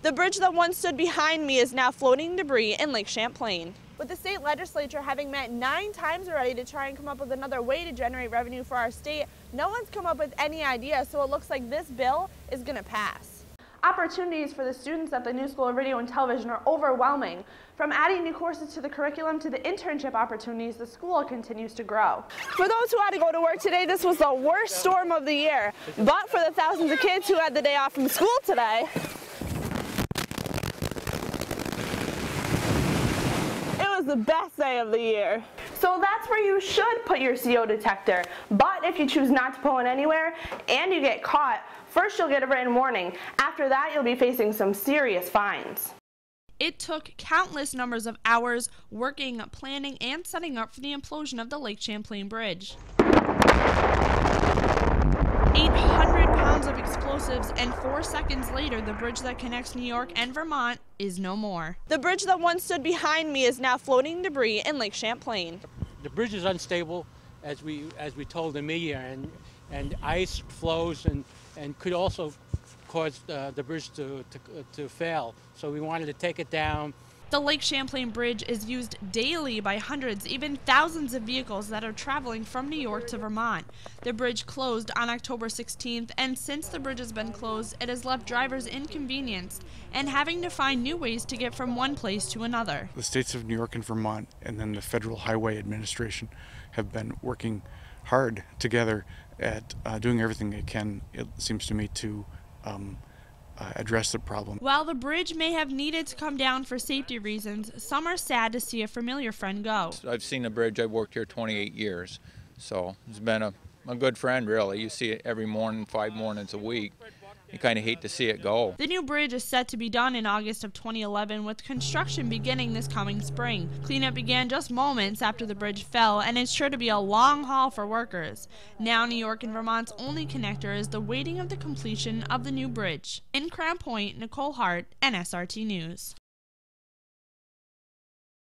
The bridge that once stood behind me is now floating debris in Lake Champlain. With the state legislature having met 9 times already to try and come up with another way to generate revenue for our state, no one's come up with any idea, so it looks like this bill is going to pass. Opportunities for the students at the New School of Radio and Television are overwhelming. From adding new courses to the curriculum to the internship opportunities, the school continues to grow. For those who had to go to work today, this was the worst storm of the year. But for the thousands of kids who had the day off from school today, the best day of the year. So that's where you should put your CO detector. But if you choose not to pull it anywhere and you get caught, first you'll get a written warning. After that, you'll be facing some serious fines. It took countless numbers of hours working, planning, and setting up for the implosion of the Lake Champlain Bridge. 800 pounds of explosives, and 4 seconds later, the bridge that connects New York and Vermont is no more. The bridge that once stood behind me is now floating debris in Lake Champlain. The bridge is unstable, as we told the media, and ice flows and could also cause the bridge to fail. So we wanted to take it down. The Lake Champlain Bridge is used daily by hundreds, even thousands of vehicles that are traveling from New York to Vermont. The bridge closed on October 16th, and since the bridge has been closed, it has left drivers inconvenienced and having to find new ways to get from one place to another. The states of New York and Vermont and then the Federal Highway Administration have been working hard together at doing everything they can, it seems to me, to address the problem. While the bridge may have needed to come down for safety reasons, some are sad to see a familiar friend go. I've seen the bridge. I've worked here 28 years, so it's been a good friend, really. You see it every morning, 5 mornings a week. You kind of hate to see it go. The new bridge is set to be done in August of 2011, with construction beginning this coming spring. Cleanup began just moments after the bridge fell, and it's sure to be a long haul for workers. Now New York and Vermont's only connector is the waiting of the completion of the new bridge. In Crown Point, Nicole Hart, NSRT News.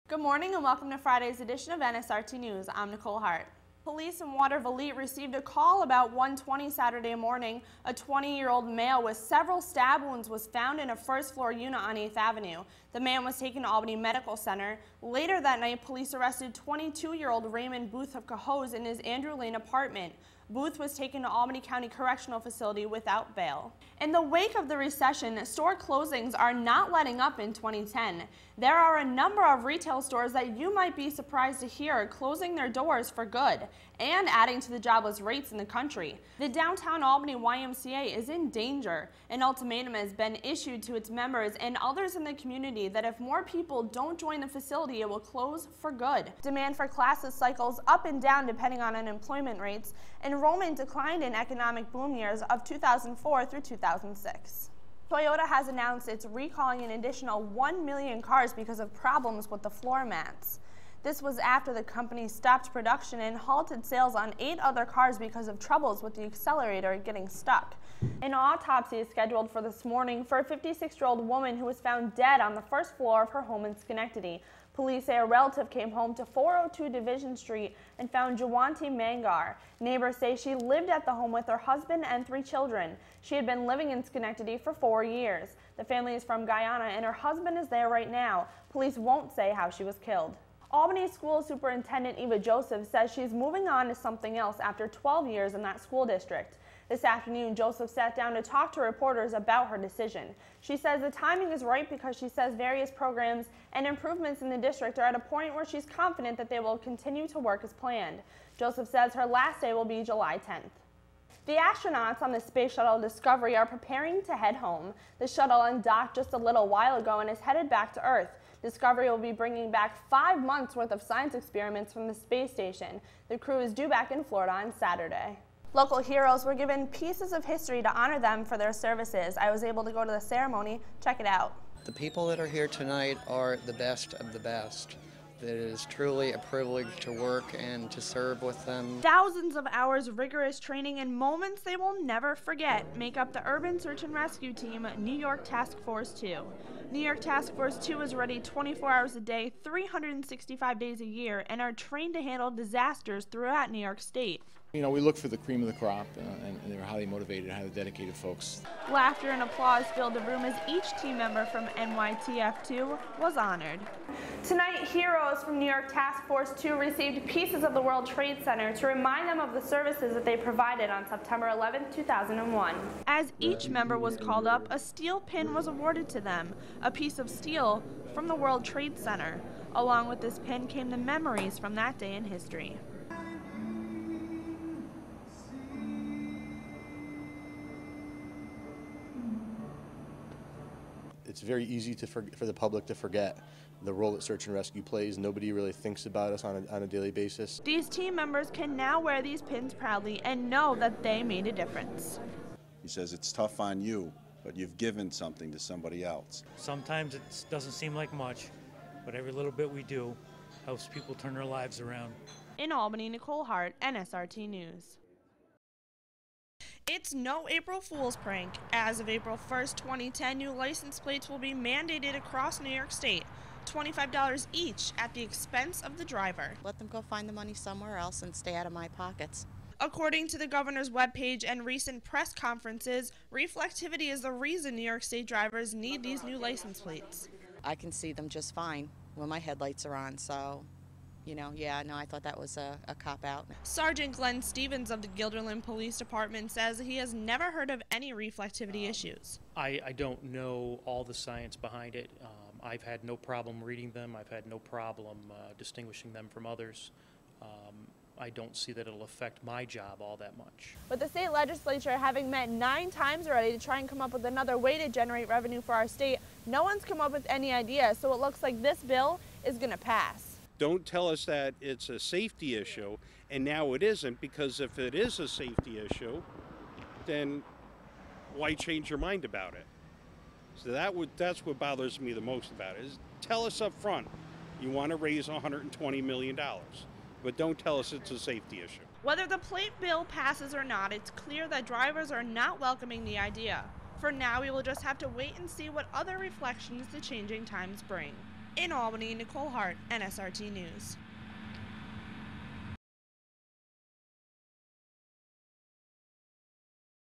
Good morning and welcome to Friday's edition of NSRT News. I'm Nicole Hart. Police in Watervliet received a call about 1:20 Saturday morning. A 20-year-old male with several stab wounds was found in a first-floor unit on 8th Avenue. The man was taken to Albany Medical Center. Later that night, police arrested 22-year-old Raymond Booth of Cohoes in his Andrew Lane apartment. Booth was taken to Albany County Correctional Facility without bail. In the wake of the recession, store closings are not letting up in 2010. There are a number of retail stores that you might be surprised to hear are closing their doors for good and adding to the jobless rates in the country. The downtown Albany YMCA is in danger. An ultimatum has been issued to its members and others in the community that if more people don't join the facility, it will close for good. Demand for classes cycles up and down depending on unemployment rates. Enrollment declined in economic boom years of 2004 through 2006. Toyota has announced it's recalling an additional 1 million cars because of problems with the floor mats. This was after the company stopped production and halted sales on 8 other cars because of troubles with the accelerator getting stuck. An autopsy is scheduled for this morning for a 56-year-old woman who was found dead on the first floor of her home in Schenectady. Police say a relative came home to 402 Division Street and found Jawanti Mangar. Neighbors say she lived at the home with her husband and 3 children. She had been living in Schenectady for 4 years. The family is from Guyana and her husband is there right now. Police won't say how she was killed. Albany School Superintendent Eva Joseph says she's moving on to something else after 12 years in that school district. This afternoon, Joseph sat down to talk to reporters about her decision. She says the timing is right because she says various programs and improvements in the district are at a point where she's confident that they will continue to work as planned. Joseph says her last day will be July 10th. The astronauts on the Space Shuttle Discovery are preparing to head home. The shuttle undocked just a little while ago and is headed back to Earth. Discovery will be bringing back 5 months worth of science experiments from the space station. The crew is due back in Florida on Saturday. Local heroes were given pieces of history to honor them for their services. I was able to go to the ceremony. Check it out. The people that are here tonight are the best of the best. It is truly a privilege to work and to serve with them. Thousands of hours of rigorous training and moments they will never forget make up the Urban Search and Rescue Team New York Task Force 2. New York Task Force 2 is ready 24 hours a day, 365 days a year, and are trained to handle disasters throughout New York State. You know, we look for the cream of the crop, and they're highly motivated, highly dedicated folks. Laughter and applause filled the room as each team member from NYTF2 was honored. Tonight, heroes from New York Task Force 2 received pieces of the World Trade Center to remind them of the services that they provided on September 11, 2001. As each member was called up, a steel pin was awarded to them, a piece of steel from the World Trade Center. Along with this pin came the memories from that day in history. It's very easy for the public to forget the role that search and rescue plays. Nobody really thinks about us on a daily basis. These team members can now wear these pins proudly and know that they made a difference. He says it's tough on you, but you've given something to somebody else. Sometimes it doesn't seem like much, but every little bit we do helps people turn their lives around. In Albany, Nicole Hart, NSRT News. It's no April Fool's prank. As of April 1st, 2010, new license plates will be mandated across New York State, $25 each at the expense of the driver. Let them go find the money somewhere else and stay out of my pockets. According to the governor's webpage and recent press conferences, reflectivity is the reason New York State drivers need these new license plates. I can see them just fine when my headlights are on, so, you know, yeah, no, I thought that was a cop-out. Sergeant Glenn Stevens of the Guilderland Police Department says he has never heard of any reflectivity issues. I don't know all the science behind it. I've had no problem reading them. I've had no problem distinguishing them from others. I don't see that it'll affect my job all that much. With the state legislature having met 9 times already to try and come up with another way to generate revenue for our state, no one's come up with any ideas, so it looks like this bill is going to pass. Don't tell us that it's a safety issue, and now it isn't, because if it is a safety issue, then why change your mind about it? So that's what bothers me the most about it, is tell us up front you want to raise $120 million, but don't tell us it's a safety issue. Whether the plate bill passes or not, it's clear that drivers are not welcoming the idea. For now, we will just have to wait and see what other reflections the changing times bring. In Albany, Nicole Hart, NSRT News.